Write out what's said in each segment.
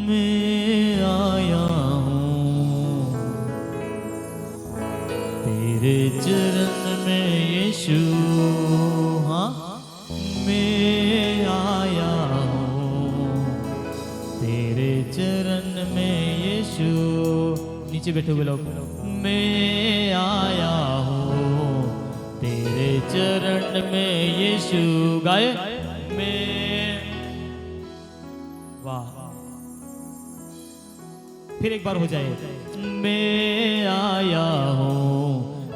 मैं आया हूँ तेरे चरण में यीशु। हाँ, मैं आया हूँ तेरे चरण में यीशु। नीचे बैठे हुए लोग, मैं आया हूँ तेरे चरण में यीशु। गाए मैं। वाह, फिर एक बार हो जाए। मैं आया हूँ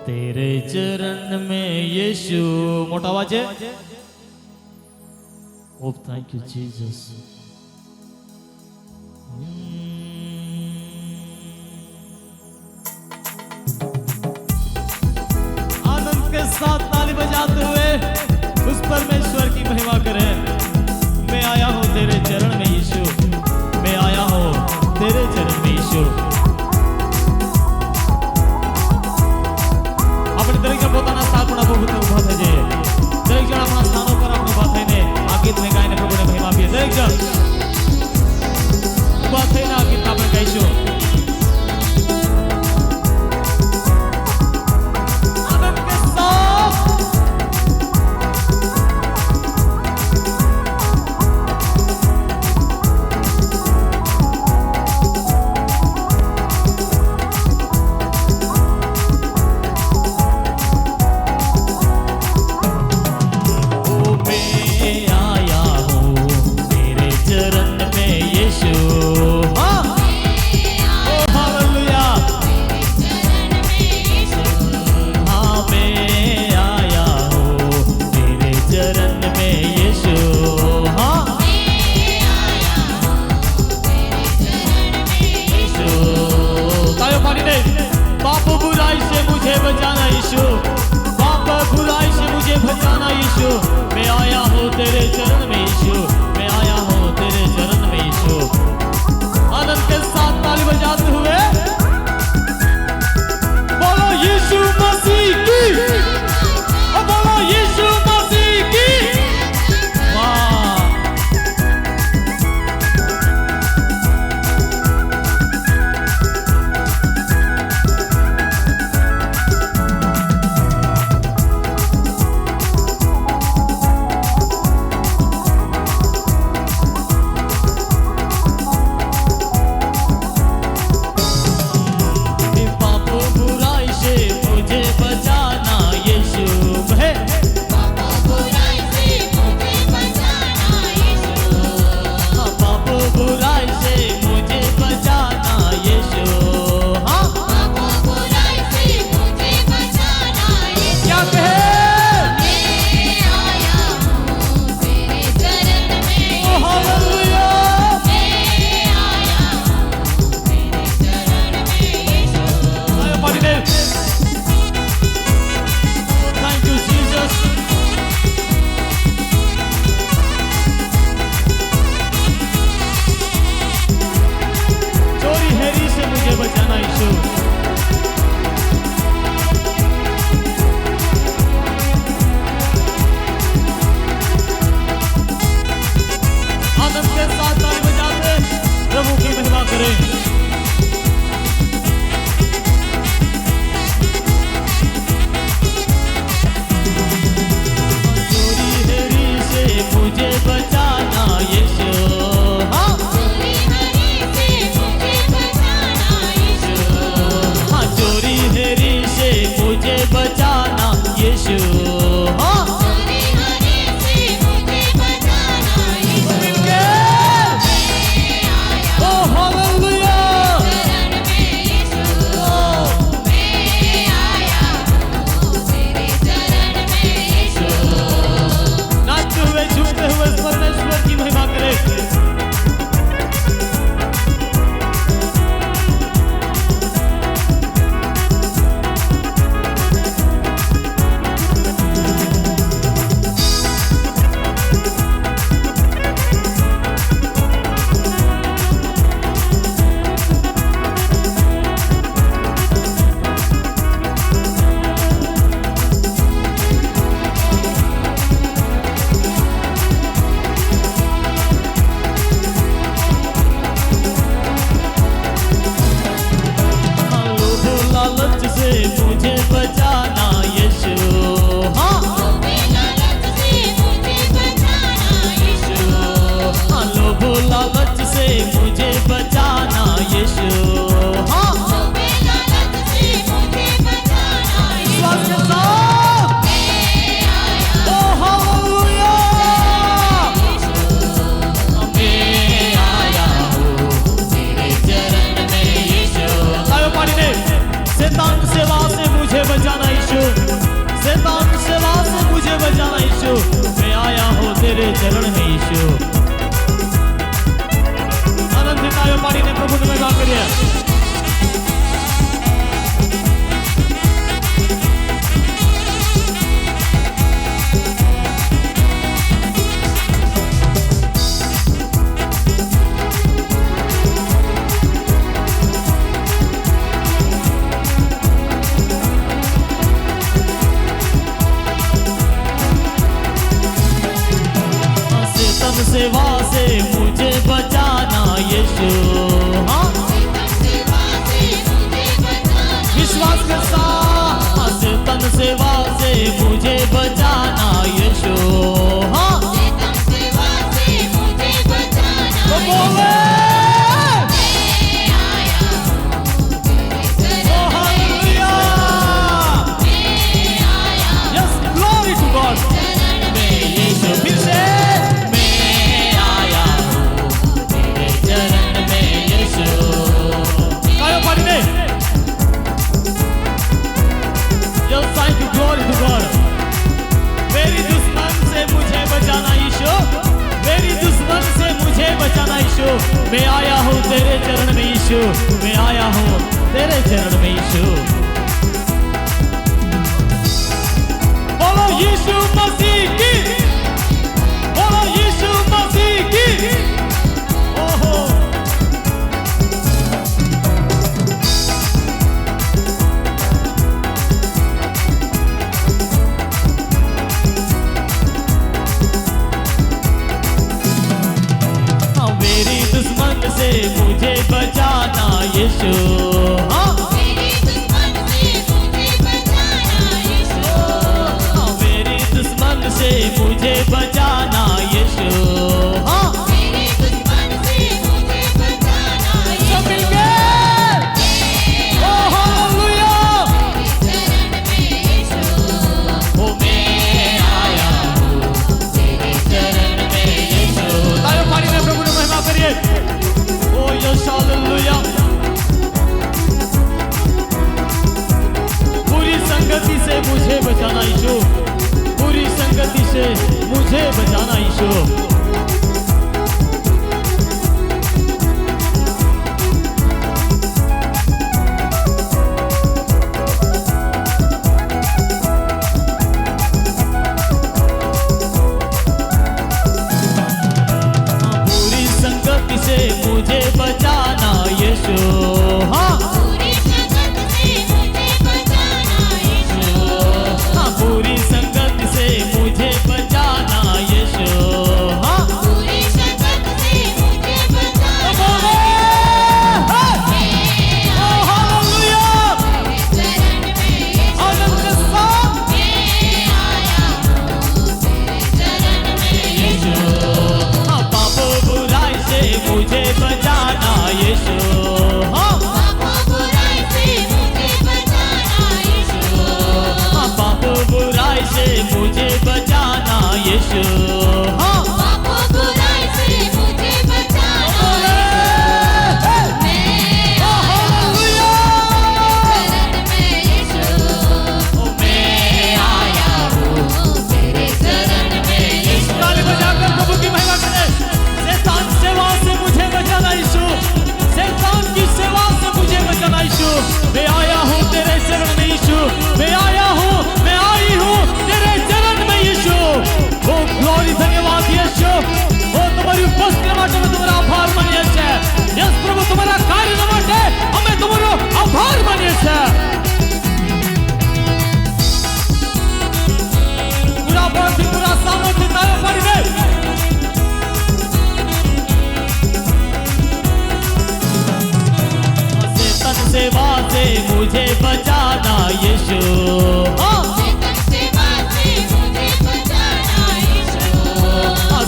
तेरे चरण में यीशु। मोटा आवाज है। Oh, thank you, Jesus. आनंद के साथ ताली बजाते हुए उस परमेश्वर की महिमा करें। मैं आया हूँ तेरे चरण में यीशु। मैं आया हूँ तेरे चरण में यीशु। આપણે દરેક જણ પોતાના સ્થાન પર ઊભા થઈ જઈએ। દરેક જણ આપણા સ્થાનો પર આપણે ઊભા થઈને આ ગીતને ગાઈને પ્રભુને મહિમા આપીએ। દરેક જણ ઊભા થઈને આ ગીત આપણે ગાઈશું। आनंद के साथ से मुझे बचाना यीशु। हाँ लोभ लालच से मुझे बचाना यीशु। हाँ विश्वास के साथ ओ हालेलुया मैं आया हूँ तेरे चरण में यीशु। आयो पानी ने शैतान की सेवा से मुझे बचाना यीशु, शैतान की सेवा से मुझे बचाना यीशु। मैं आया हूँ तेरे चरण में यीशु। आयो पानी ने प्रभु ने महिमा करिए। शैतान सेवा से मुझे बचाना यीशु। हाँ विश्वास के साथ शैतान सेवा से मुझे बचाना यीशु। हाँ तो बोले ओ hallelujah yes glory to God. मैं यीशु फिर से मेरी दुश्मन से मुझे बचाना यीशु, मेरी दुश्मन से मुझे बचाना यीशु। मैं आया हूँ तेरे चरण में यीशु, मैं आया हूँ तेरे चरण में यीशु। बोलो यीशु मसीह की, बोलो यीशु मसीह की। ओहो दुश्मन से मुझे बचाना यीशु। हाँ मेरी दुश्मन से मुझे बचाना यीशु। हाँ मेरी दुश्मन से मुझे बचाना यीशु। हाँ मेरी दुश्मन से मुझे बचाना यीशु। सब मिलके ओ हालेलुया ओ मैं आया हूँ तेरे चरण में यीशु। तालियों पानी में प्रभु ने महिमा करिए। ओ यस हालेलुया। बुरी संगति से मुझे बचाना यीशु, बुरी संगति से मुझे बचाना यीशु। बुरी संगति से मुझे बचाना यीशु। हाँ बुरी संगति से मुझे बचाना यीशु। हाँ बुरी संगति से मुझे बचाना यीशु। हाँ बुरी संगति से मुझे बचाना यीशु। ओ हालेलुया आनंद के साथ मैं आया हूँ तेरे चरण में यीशु। हाँ पाप बुराई से मुझे बचाना यीशु। हाँ पाप बुराई से मुझे बचाना यीशु। हाँ पाप बुराई से मुझे बचाना यीशु। हाँ पाप बुराई से मुझे बचाना यीशु। मैं हालेलुया चरण में यीशु। ओ मैं आया हूँ तेरे चरण में यीशु। ताली बजाकर प्रभु की महिमा करें। शैतान सेवा से मुझे बचाना यीशु, शैतान की सेवा से मुझे बचाना यीशु। मैं आया हूँ तेरे चरण में यीशु, मैं आया हूँ, मैं आई हूँ तेरे चरण में यीशु। ओ ग्लोरी धन्यवाद यीशु। ओ तुम्हारी उपस्थिति માટે तुम्हारा आभार मानिए छे। यस प्रभु तुम्हारा कार्य માટે અમે તમારો આભાર માનીએ છે। पूरा बल पूरा सामर्थ्य तारो पाड़ी दे। शैतान सेवा से मुझे बचाना यीशु।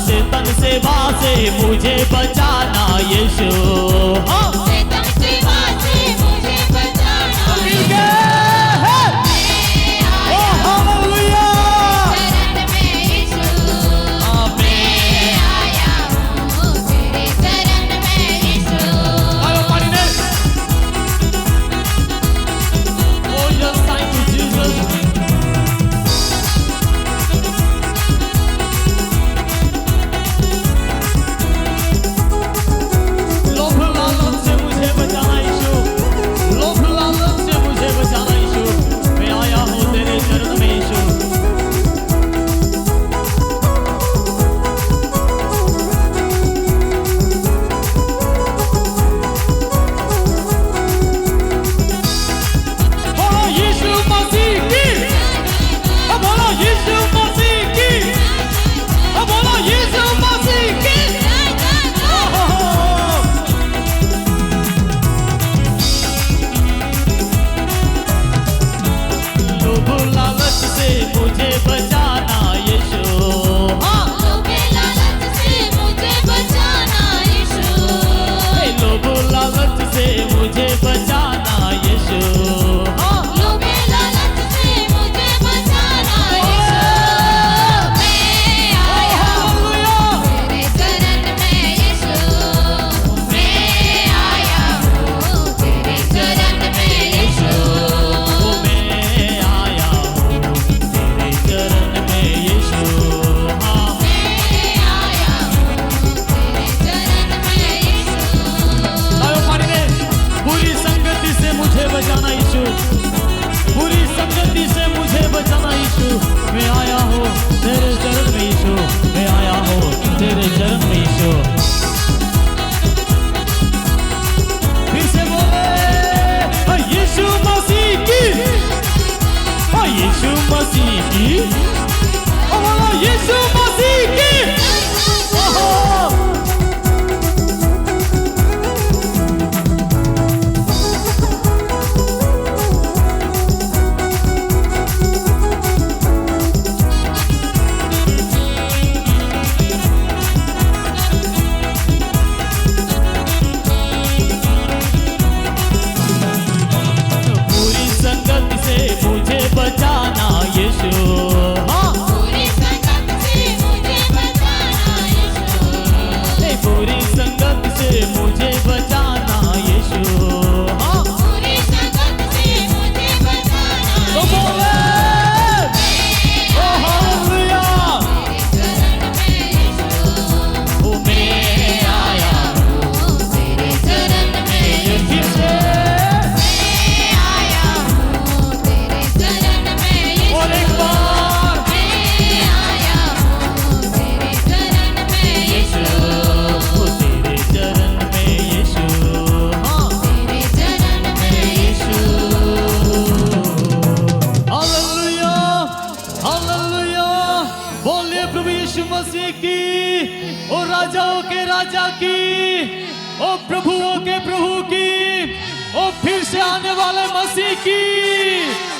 शैतान सेवा से मुझे बचाना यीशु। राजाओं के राजा की, ओ प्रभुओं के प्रभु की, ओ फिर से आने वाले मसीह की।